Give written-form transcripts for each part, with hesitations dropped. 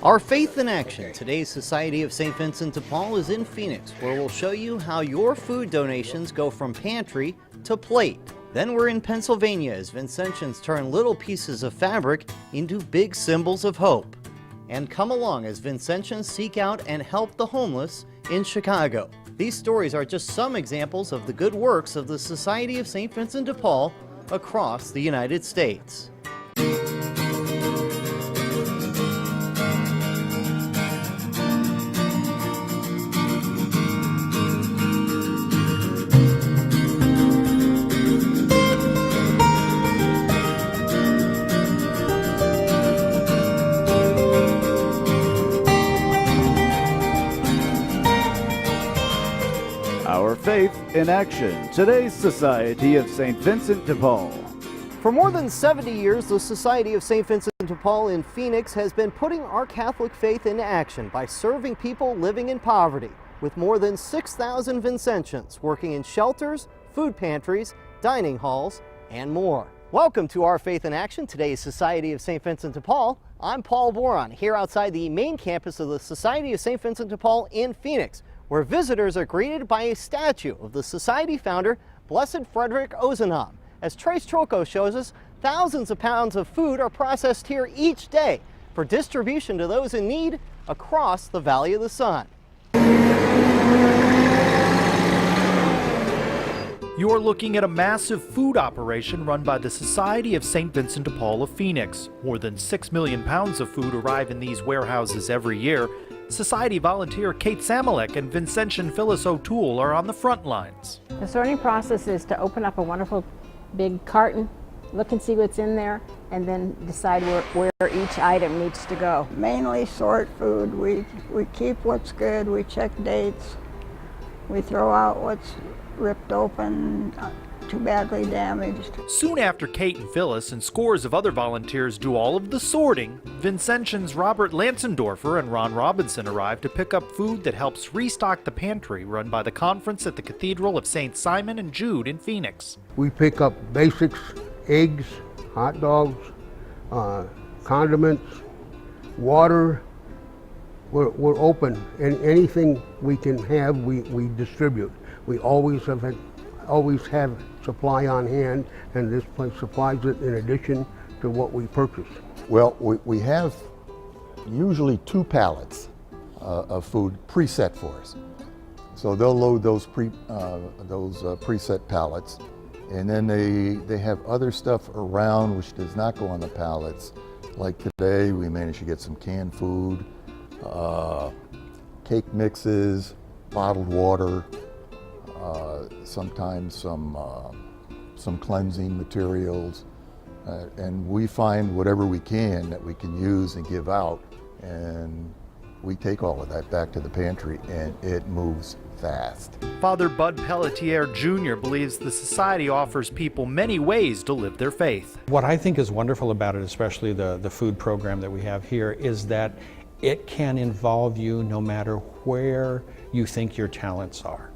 Our Faith in Action, today's Society of St. Vincent de Paul is in Phoenix, where we'll show you how your food donations go from pantry to plate. Then we're in Pennsylvania as Vincentians turn little pieces of fabric into big symbols of hope. And come along as Vincentians seek out and help the homeless in Chicago. These stories are just some examples of the good works of the Society of St. Vincent de Paul across the United States. Our Faith in Action, today's Society of St. Vincent de Paul. For more than 70 years, the Society of St. Vincent de Paul in Phoenix has been putting our Catholic faith into action by serving people living in poverty, with more than 6,000 Vincentians working in shelters, food pantries, dining halls, and more. Welcome to Our Faith in Action, today's Society of St. Vincent de Paul. I'm Paul Boron, here outside the main campus of the Society of St. Vincent de Paul in Phoenix, where visitors are greeted by a statue of the Society founder, Blessed Frederick Ozanam. As Trace Trolko shows us, thousands of pounds of food are processed here each day for distribution to those in need across the Valley of the Sun. You're looking at a massive food operation run by the Society of St. Vincent de Paul of Phoenix. More than 6 million pounds of food arrive in these warehouses every year. Society volunteer Kate Samalek and Vincentian Phyllis O'Toole are on the front lines. The sorting process is to open up a wonderful big carton, look and see what's in there, and then decide where each item needs to go. Mainly sort food. We keep what's good, we check dates, we throw out what's ripped open, too badly damaged. Soon after Kate and Phyllis and scores of other volunteers do all of the sorting, Vincentians Robert Lansendorfer and Ron Robinson arrive to pick up food that helps restock the pantry run by the conference at the Cathedral of St. Simon and Jude in Phoenix. We pick up basics, eggs, hot dogs, condiments, water. We're open, and anything we can have, we distribute. We always have supply on hand, and this place supplies it in addition to what we purchase. Well, we have usually 2 pallets of food preset for us. So they'll load those preset pallets, and then they have other stuff around which does not go on the pallets. Like today, we managed to get some canned food, cake mixes, bottled water, sometimes some cleansing materials, and we find whatever we can that we can use and give out, and we take all of that back to the pantry, and it moves fast. Father Bud Pelletier Jr. believes the Society offers people many ways to live their faith. What I think is wonderful about it, especially the food program that we have here, is that it can involve you no matter where you think your talents are.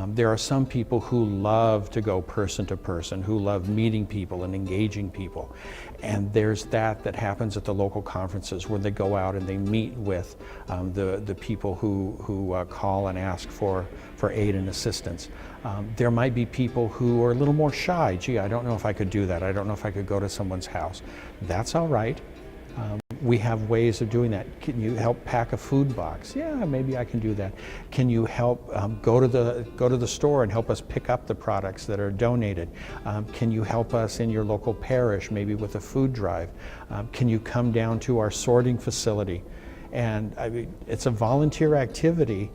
There are some people who love to go person to person, who love meeting people and engaging people. And there's that happens at the local conferences where they go out and they meet with the people who call and ask for aid and assistance. There might be people who are a little more shy. Gee, I don't know if I could do that. I don't know if I could go to someone's house. That's all right. We have ways of doing that. Can you help pack a food box? Yeah, maybe I can do that. Can you help go to the store and help us pick up the products that are donated? Can you help us in your local parish, maybe with a food drive? Can you come down to our sorting facility? And I mean, it's a volunteer activity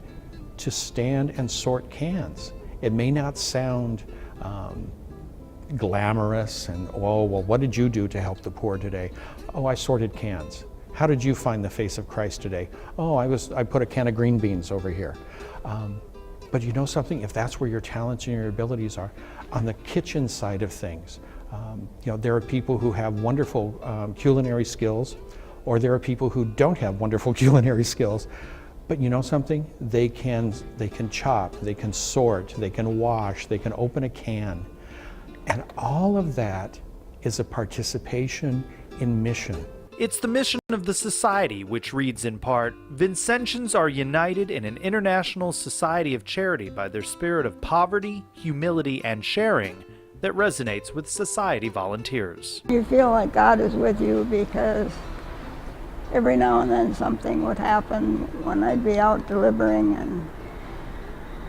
to stand and sort cans. It may not sound glamorous and, oh, well, what did you do to help the poor today? Oh, I sorted cans. How did you find the face of Christ today? Oh, I put a can of green beans over here. But you know something? If that's where your talents and your abilities are, on the kitchen side of things, there are people who have wonderful culinary skills, or there are people who don't have wonderful culinary skills. But you know something? They can chop, they can sort, they can wash, they can open a can. And all of that is a participation in mission. It's the mission of the society, which reads in part, Vincentians are united in an international society of charity by their spirit of poverty, humility, and sharing that resonates with society volunteers. You feel like God is with you because every now and then something would happen when I'd be out delivering, and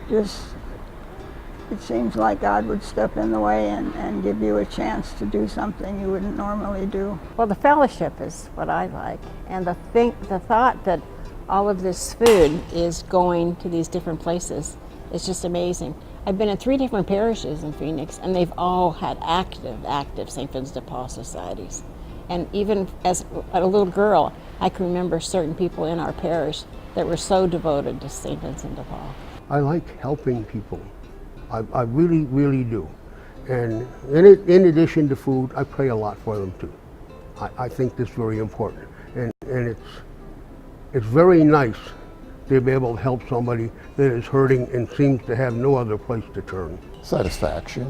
just it seems like God would step in the way and give you a chance to do something you wouldn't normally do. Well, the fellowship is what I like, and the thought that all of this food is going to these different places is just amazing. I've been in 3 different parishes in Phoenix, and they've all had active St. Vincent de Paul societies. And even as a little girl, I can remember certain people in our parish that were so devoted to St. Vincent de Paul. I like helping people. I really, really do. And in addition to food, I pray a lot for them too. I think that's very important. And it's very nice to be able to help somebody that is hurting and seems to have no other place to turn. Satisfaction,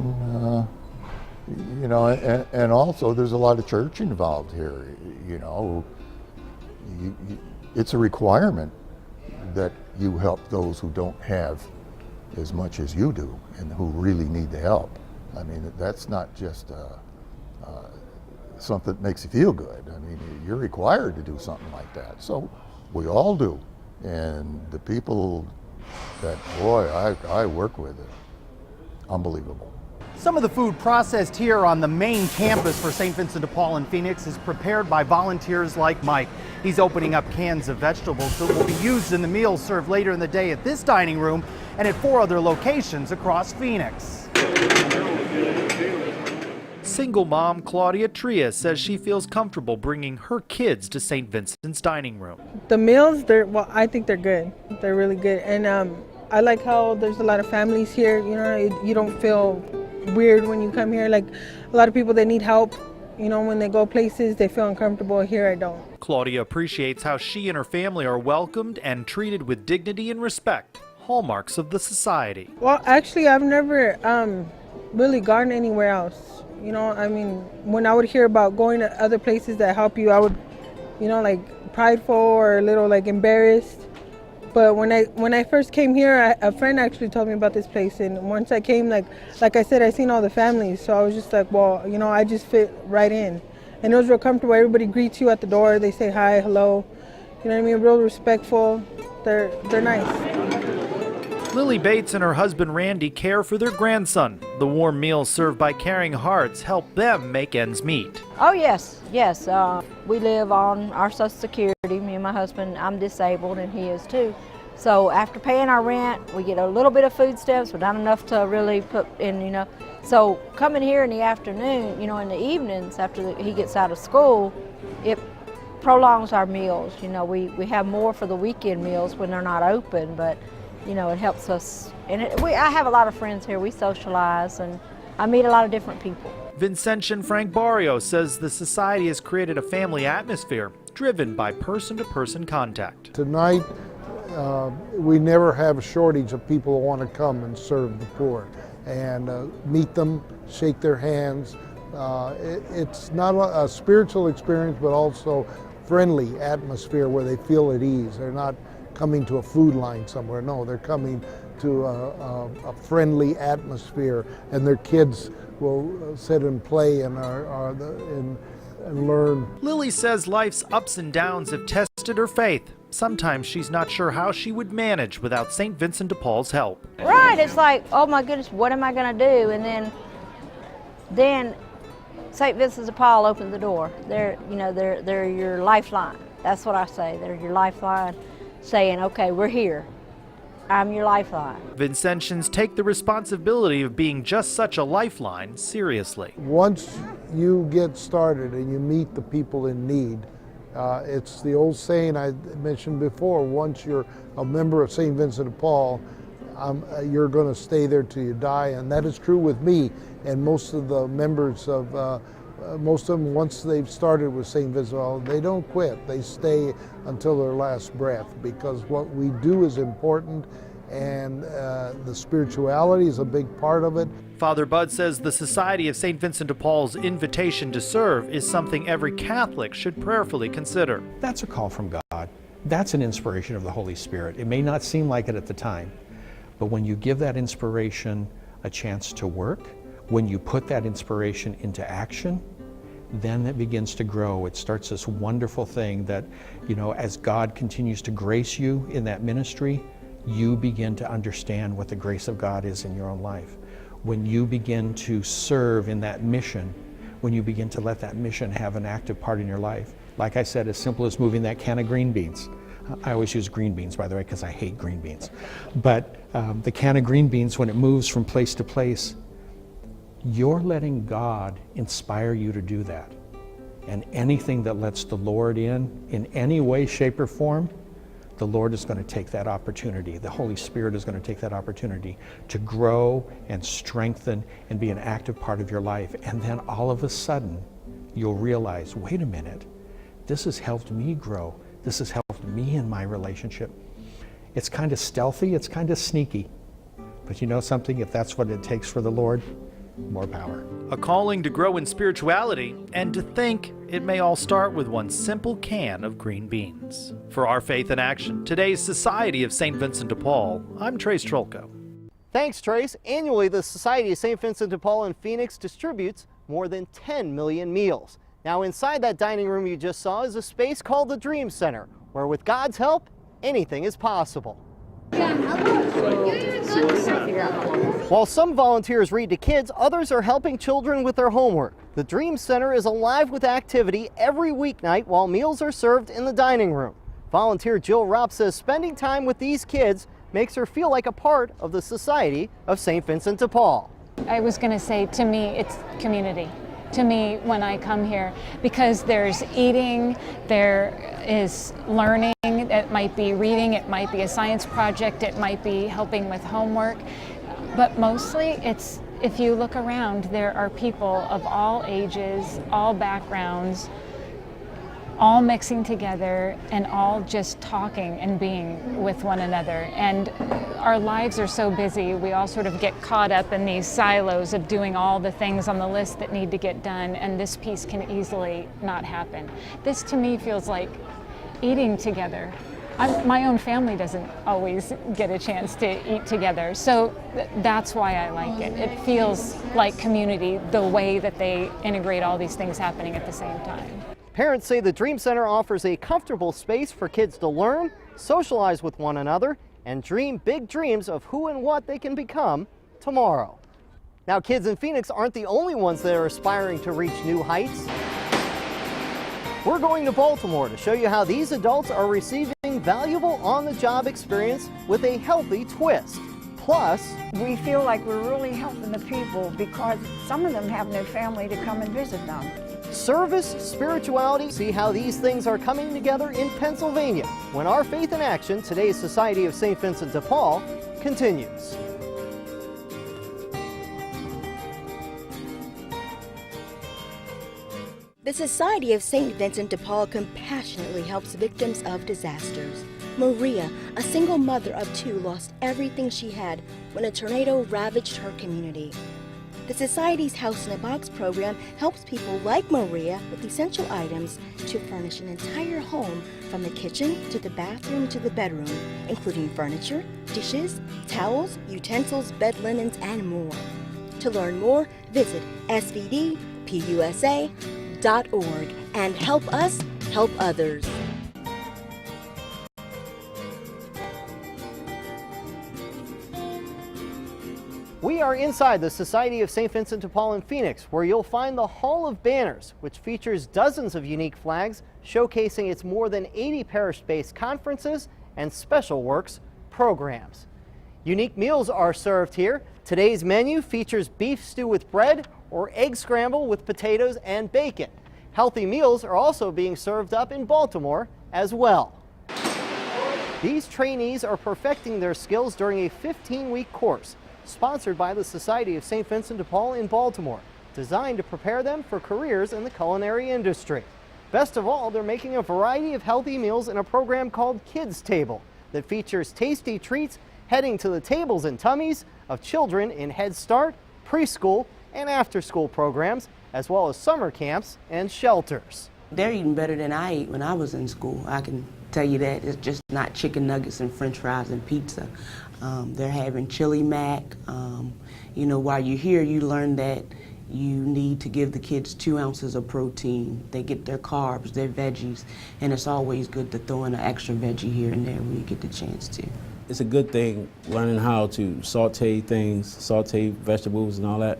you know, and also there's a lot of church involved here. You know, it's a requirement that you help those who don't have as much as you do and who really need the help. I mean, that's not just something that makes you feel good. I mean, you're required to do something like that. So we all do. And the people that, boy, I work with, unbelievable. Some of the food processed here on the main campus for St. Vincent de Paul in Phoenix is prepared by volunteers like Mike. He's opening up cans of vegetables that will be used in the meals served later in the day at this dining room and at 4 other locations across Phoenix. Single mom Claudia Tria says she feels comfortable bringing her kids to St. Vincent's dining room. The meals, I think they're good. They're really good. And I like how there's a lot of families here. You know, you don't feel weird when you come here. Like a lot of people that need help, you know, when they go places, they feel uncomfortable. Here, I don't. Claudia appreciates how she and her family are welcomed and treated with dignity and respect, hallmarks of the society. Well, actually, I've never really gone anywhere else. You know, I mean, when I would hear about going to other places that help you, I would, you know, like prideful or a little like embarrassed. But when I first came here, a friend actually told me about this place, and once I came, like I said, I seen all the families, so I was just like, well, you know, I just fit right in, and it was real comfortable. Everybody greets you at the door. They say hi, hello, you know what I mean? Real respectful. They're nice. Lily Bates and her husband Randy care for their grandson. The warm meals served by Caring Hearts help them make ends meet. Oh yes. We live on our Social Security, me and my husband. I'm disabled and he is too. So after paying our rent, we get a little bit of food stamps, but not enough to really put in, you know. So coming here in the afternoon, you know, in the evenings after he gets out of school, it prolongs our meals. You know, we have more for the weekend meals when they're not open, but you know, it helps us. And I have a lot of friends here. We socialize and I meet a lot of different people. Vincentian Frank Barrio says the society has created a family atmosphere driven by person-to-person contact. Tonight, we never have a shortage of people who want to come and serve the poor and meet them, shake their hands. It's not a spiritual experience, but also friendly atmosphere where they feel at ease. They're not coming to a food line somewhere. No, they're coming to a friendly atmosphere, and their kids will sit and play and and learn. Lily says life's ups and downs have tested her faith. Sometimes she's not sure how she would manage without St. Vincent de Paul's help. Right, it's like, oh my goodness, what am I going to do? And then St. Vincent de Paul opened the door. They're your lifeline. That's what I say. They're your lifeline, saying, okay, we're here. I'm your lifeline. Vincentians take the responsibility of being just such a lifeline seriously. Once you get started and you meet the people in need, it's the old saying I mentioned before, once you're a member of St. Vincent de Paul, you're going to stay there till you die, and that is true with me and most of the members of most of them, once they've started with St. Vincent, they don't quit. They stay until their last breath, because what we do is important, and the spirituality is a big part of it. Father Bud says the Society of St. Vincent de Paul's invitation to serve is something every Catholic should prayerfully consider. That's a call from God. That's an inspiration of the Holy Spirit. It may not seem like it at the time, but when you give that inspiration a chance to work, when you put that inspiration into action, then it begins to grow. It starts this wonderful thing that, as God continues to grace you in that ministry, you begin to understand what the grace of God is in your own life. When you begin to serve in that mission, when you begin to let that mission have an active part in your life, like I said, as simple as moving that can of green beans. I always use green beans, by the way, because I hate green beans. But the can of green beans, when it moves from place to place, you're letting God inspire you to do that. And anything that lets the Lord in any way, shape, or form, the Lord is going to take that opportunity. The Holy Spirit is going to take that opportunity to grow and strengthen and be an active part of your life. And then all of a sudden, you'll realize, wait a minute, this has helped me grow. This has helped me in my relationship. It's kind of stealthy, it's kind of sneaky. But you know something? If that's what it takes for the Lord, more power. A calling to grow in spirituality and to think it may all start with one simple can of green beans. For Our Faith in Action, today's Society of St. Vincent de Paul, I'm Trace Trolko. Thanks, Trace. Annually, the Society of St. Vincent de Paul in Phoenix distributes more than 10 million meals. Now, inside that dining room you just saw is a space called the Dream Center, where with God's help, anything is possible. While some volunteers read to kids, others are helping children with their homework. The Dream Center is alive with activity every weeknight while meals are served in the dining room. Volunteer Jill Ropp says spending time with these kids makes her feel like a part of the Society of St. Vincent de Paul. I was going to say, to me, it's community. To me, when I come here, because there's eating, there is learning, it might be reading, it might be a science project, it might be helping with homework, but mostly it's, if you look around, there are people of all ages, all backgrounds, all mixing together and all just talking and being with one another. And our lives are so busy, we all sort of get caught up in these silos of doing all the things on the list that need to get done, and this piece can easily not happen. This to me feels like eating together. My own family doesn't always get a chance to eat together, so that's why I like it. It feels like community, the way that they integrate all these things happening at the same time. Parents say the Dream Center offers a comfortable space for kids to learn, socialize with one another, and dream big dreams of who and what they can become tomorrow. Now, kids in Phoenix aren't the only ones that are aspiring to reach new heights. We're going to Baltimore to show you how these adults are receiving valuable on-the-job experience with a healthy twist. Plus, we feel like we're really helping the people because some of them have no family to come and visit them. Service, spirituality, see how these things are coming together in Pennsylvania when Our Faith in Action, today's Society of St. Vincent de Paul, continues. The Society of St. Vincent de Paul compassionately helps victims of disasters. Maria, a single mother of two, lost everything she had when a tornado ravaged her community. The Society's House in a Box program helps people like Maria with essential items to furnish an entire home from the kitchen to the bathroom to the bedroom, including furniture, dishes, towels, utensils, bed linens, and more. To learn more, visit svdpusa.org and help us help others. We are inside the Society of St. Vincent de Paul in Phoenix, where you'll find the Hall of Banners, which features dozens of unique flags showcasing its more than 80 parish-based conferences and special works programs. Unique meals are served here. Today's menu features beef stew with bread or egg scramble with potatoes and bacon. Healthy meals are also being served up in Baltimore as well. These trainees are perfecting their skills during a 15-week course sponsored by the Society of St. Vincent de Paul in Baltimore, designed to prepare them for careers in the culinary industry. Best of all, they're making a variety of healthy meals in a program called Kids Table that features tasty treats heading to the tables and tummies of children in Head Start, preschool, and after-school programs, as well as summer camps and shelters. They're eating better than I ate when I was in school. I can tell you that. It's just not chicken nuggets and french fries and pizza. They're having chili mac. You know, while you're here, you learn that you need to give the kids 2 ounces of protein. They get their carbs, their veggies, and it's always good to throw in an extra veggie here and there when you get the chance to. It's a good thing learning how to saute things, saute vegetables and all that,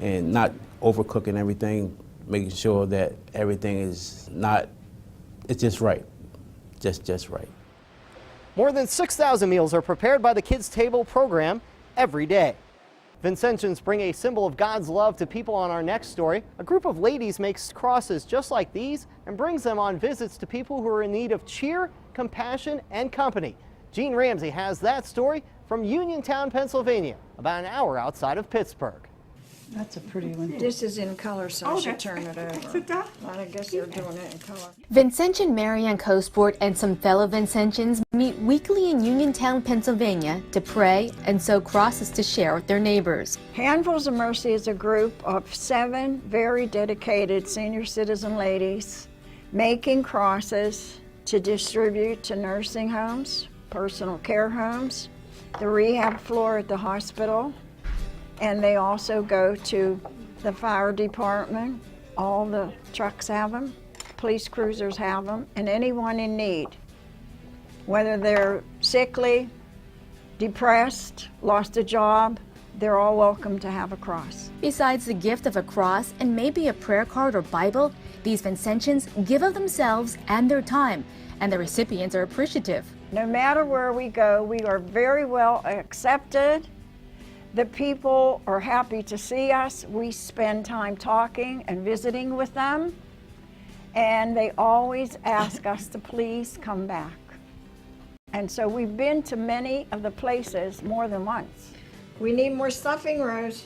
and not overcooking everything, making sure that everything is it's just right, just right. More than 6,000 meals are prepared by the Kids Table program every day. Vincentians bring a symbol of God's love to people on our next story. A group of ladies makes crosses just like these and brings them on visits to people who are in need of cheer, compassion, and company. Gene Ramsey has that story from Uniontown, Pennsylvania, about an hour outside of Pittsburgh. That's a pretty one. This is in color, so I should turn it over. I guess they're doing it in color. Vincentian Marianne Cosport and some fellow Vincentians meet weekly in Uniontown, Pennsylvania to pray and sew crosses to share with their neighbors. Handfuls of Mercy is a group of 7 very dedicated senior citizen ladies making crosses to distribute to nursing homes, personal care homes, the rehab floor at the hospital, and they also go to the fire department. All the trucks have them, police cruisers have them, and anyone in need, whether they're sickly, depressed, lost a job, they're all welcome to have a cross. Besides the gift of a cross and maybe a prayer card or Bible, these Vincentians give of themselves and their time, and the recipients are appreciative. No matter where we go, we are very well accepted. The people are happy to see us. We spend time talking and visiting with them, and they always ask us to please come back. And so we've been to many of the places more than once. We need more stuffing, Rose.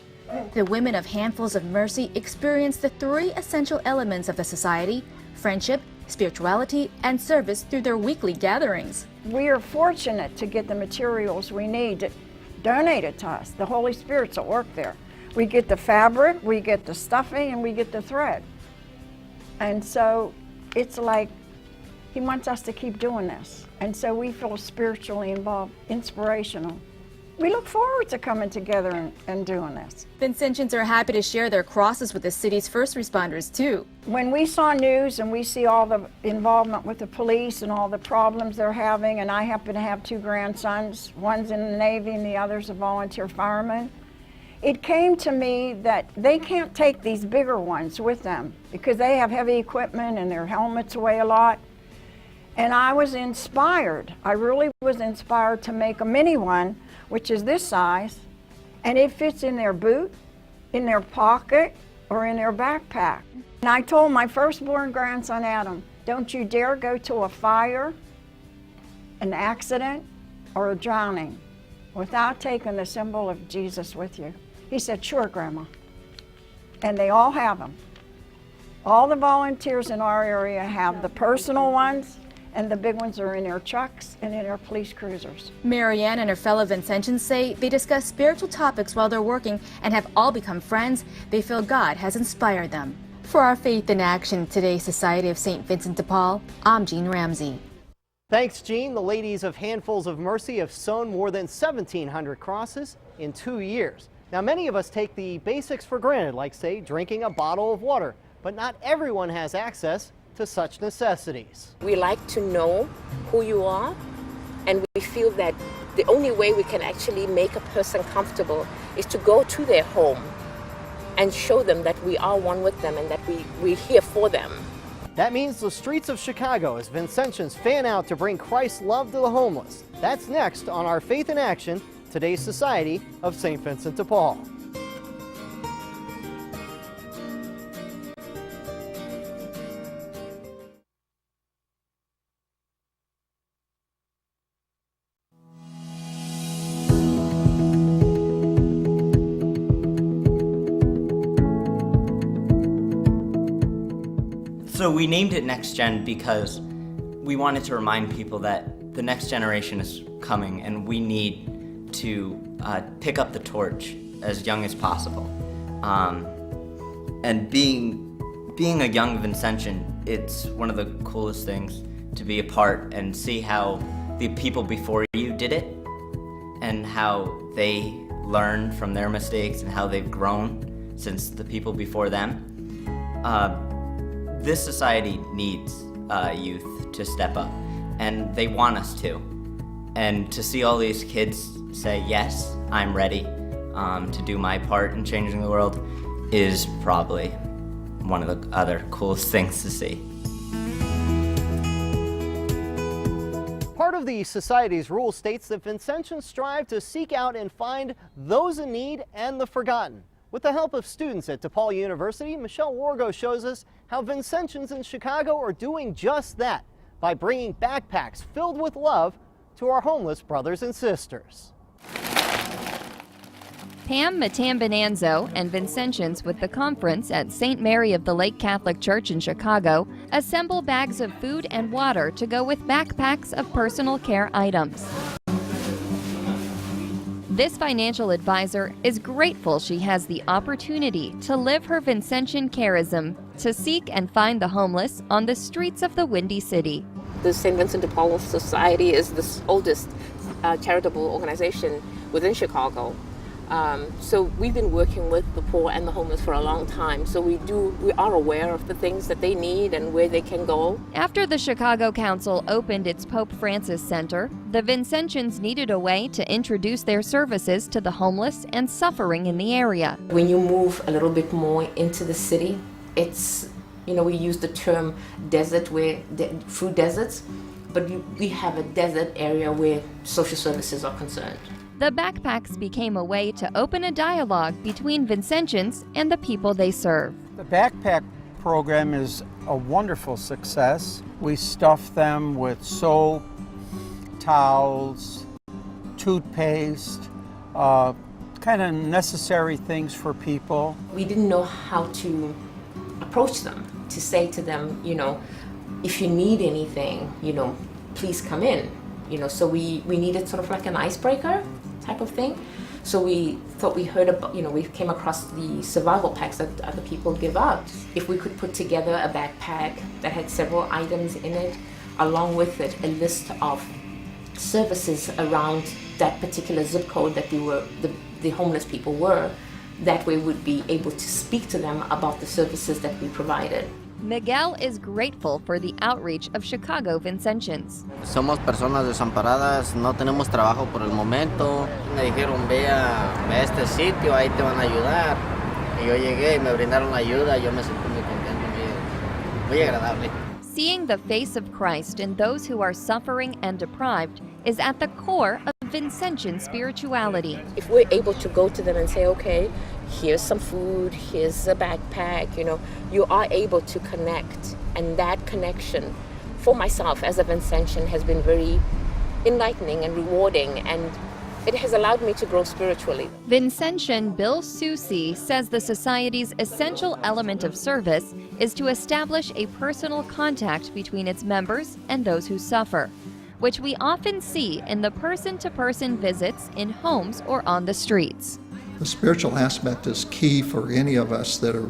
The women of Handfuls of Mercy experience the 3 essential elements of the society: friendship, spirituality, and service through their weekly gatherings. We are fortunate to get the materials we need donated to us. The Holy Spirit's at work there. We get the fabric, we get the stuffing, and we get the thread. And so it's like He wants us to keep doing this. And so we feel spiritually involved, inspirational. We look forward to coming together and doing this. Vincentians are happy to share their crosses with the city's first responders too. When we saw news and we see all the involvement with the police and all the problems they're having, and I happen to have 2 grandsons, one's in the Navy and the other's a volunteer fireman, it came to me that they can't take these bigger ones with them because they have heavy equipment and their helmets weigh a lot. And I was inspired. I really was inspired to make a mini one, which is this size, and it fits in their boot, in their pocket, or in their backpack. And I told my firstborn grandson, Adam, don't you dare go to a fire, an accident, or a drowning without taking the symbol of Jesus with you. He said, sure, Grandma. And they all have them. All the volunteers in our area have the personal ones, and the big ones are in their trucks and in their police cruisers. Marianne and her fellow Vincentians say they discuss spiritual topics while they're working and have all become friends. They feel God has inspired them. For our Faith in Action, today's Society of St. Vincent de Paul, I'm Gene Ramsey. Thanks, Gene. The ladies of Handfuls of Mercy have sewn more than 1,700 crosses in 2 years. Now, many of us take the basics for granted, like, say, drinking a bottle of water, but not everyone has access to such necessities. We like to know who you are, and we feel that the only way we can actually make a person comfortable is to go to their home and show them that we are one with them and that we're here for them. That means the streets of Chicago as Vincentians fan out to bring Christ's love to the homeless. That's next on our Faith in Action, today's Society of St. Vincent de Paul. So we named it Next Gen because we wanted to remind people that the next generation is coming and we need to pick up the torch as young as possible. And being a young Vincentian, it's one of the coolest things to be a part and see how the people before you did it and how they learned from their mistakes and how they've grown since the people before them. This society needs youth to step up, and they want us to. And to see all these kids say, yes, I'm ready to do my part in changing the world is probably one of the other coolest things to see. Part of the Society's rule states that Vincentians strive to seek out and find those in need and the forgotten. With the help of students at DePaul University, Michelle Wargo shows us how Vincentians in Chicago are doing just that by bringing backpacks filled with love to our homeless brothers and sisters. Pam Matambonanzo and Vincentians with the conference at St. Mary of the Lake Catholic Church in Chicago assemble bags of food and water to go with backpacks of personal care items. This financial advisor is grateful she has the opportunity to live her Vincentian charism to seek and find the homeless on the streets of the Windy City. The St. Vincent de Paul Society is the oldest charitable organization within Chicago. So we've been working with the poor and the homeless for a long time. So we are aware of the things that they need and where they can go. After the Chicago Council opened its Pope Francis Center, the Vincentians needed a way to introduce their services to the homeless and suffering in the area. When you move a little bit more into the city, it's, we use the term desert, food deserts, but we have a desert area where social services are concerned. The backpacks became a way to open a dialogue between Vincentians and the people they serve. The backpack program is a wonderful success. We stuff them with soap, towels, toothpaste, kind of necessary things for people. We didn't know how to approach them, to say to them, if you need anything, please come in. So we needed sort of like an icebreaker type of thing. So we thought we heard about, we came across the survival packs that other people give out. If we could put together a backpack that had several items in it, along with it a list of services around that particular zip code that the homeless people were, that way we'd be able to speak to them about the services that we provided. Miguel is grateful for the outreach of Chicago Vincentians. Somos personas desamparadas, no tenemos trabajo por el momento. Me dijeron, ve a este sitio, ahí te van a ayudar. Y yo llegué y me brindaron la ayuda, yo me sentí muy contento, muy agradable. Seeing the face of Christ in those who are suffering and deprived is at the core of Vincentian spirituality. If we're able to go to them and say, okay, here's some food, here's a backpack, you are able to connect. And that connection, for myself as a Vincentian, has been very enlightening and rewarding, and it has allowed me to grow spiritually. Vincentian Bill Susi says the Society's essential element of service is to establish a personal contact between its members and those who suffer, which we often see in the person-to-person visits in homes or on the streets. The spiritual aspect is key for any of us that are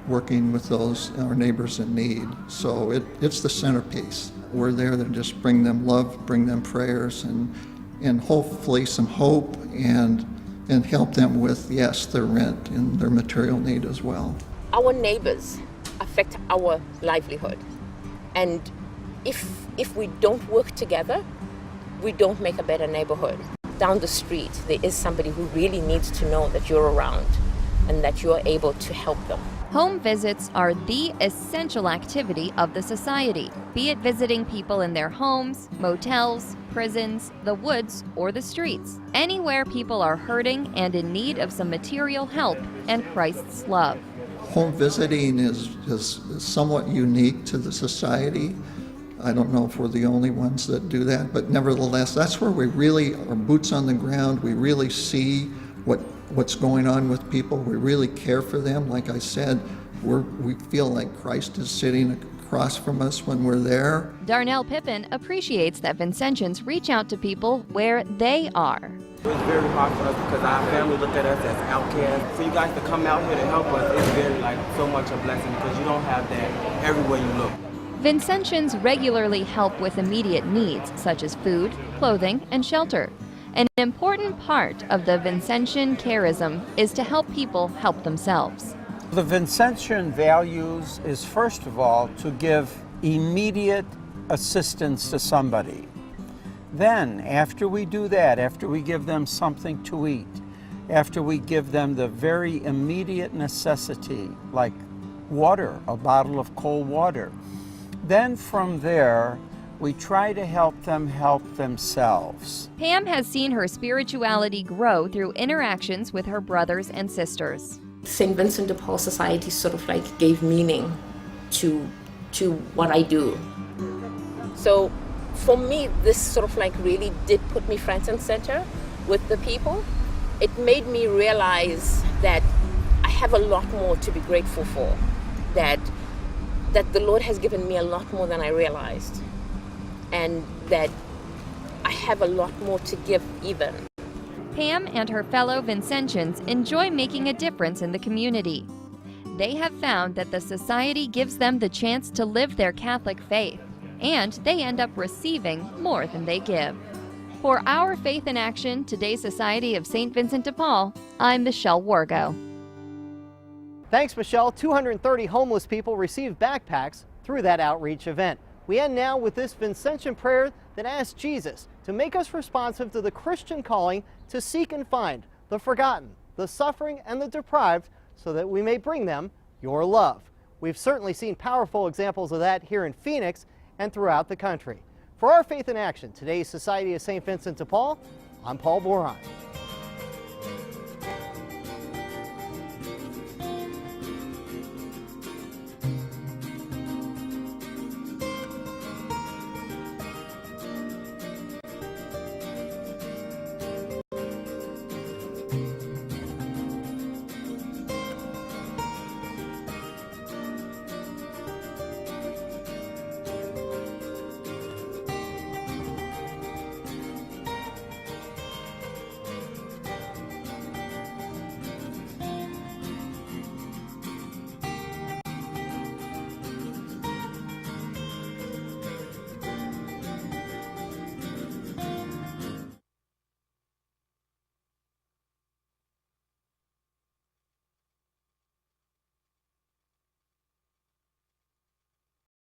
working with those, our neighbors in need. So it's the centerpiece. We're there to just bring them love, bring them prayers, and hopefully some hope, and help them with, yes, their rent and their material need as well. Our neighbors affect our livelihood. And if we don't work together, we don't make a better neighborhood. Down the street, there is somebody who really needs to know that you're around and that you're able to help them. Home visits are the essential activity of the Society, be it visiting people in their homes, motels, prisons, the woods, or the streets. Anywhere people are hurting and in need of some material help and Christ's love. Home visiting is somewhat unique to the Society. I don't know if we're the only ones that do that, but nevertheless, that's where we really are boots on the ground. We really see what's going on with people. We really care for them. Like I said, we feel like Christ is sitting across from us when we're there. Darnell Pippin appreciates that Vincentians reach out to people where they are. It was very hard for us because our family looked at us as outcasts. For you guys to come out here to help us, it's very so much a blessing because you don't have that everywhere you look. Vincentians regularly help with immediate needs such as food, clothing, and shelter. An important part of the Vincentian charism is to help people help themselves. The Vincentian values is, first of all, to give immediate assistance to somebody. Then, after we do that, after we give them something to eat, after we give them the very immediate necessity, like water, a bottle of cold water, then from there, we try to help them help themselves. Pam has seen her spirituality grow through interactions with her brothers and sisters. St. Vincent de Paul Society sort of gave meaning to what I do. So for me, this sort of really did put me front and center with the people. It made me realize that I have a lot more to be grateful for, that the Lord has given me a lot more than I realized, and that I have a lot more to give even. Pam and her fellow Vincentians enjoy making a difference in the community. They have found that the society gives them the chance to live their Catholic faith, and they end up receiving more than they give. For Our Faith in Action, today's Society of St. Vincent de Paul, I'm Michelle Wargo. Thanks, Michelle. 230 homeless people received backpacks through that outreach event. We end now with this Vincentian prayer that asks Jesus to make us responsive to the Christian calling to seek and find the forgotten, the suffering, and the deprived, so that we may bring them your love. We've certainly seen powerful examples of that here in Phoenix and throughout the country. For Our Faith in Action, today's Society of St. Vincent de Paul, I'm Paul Boron.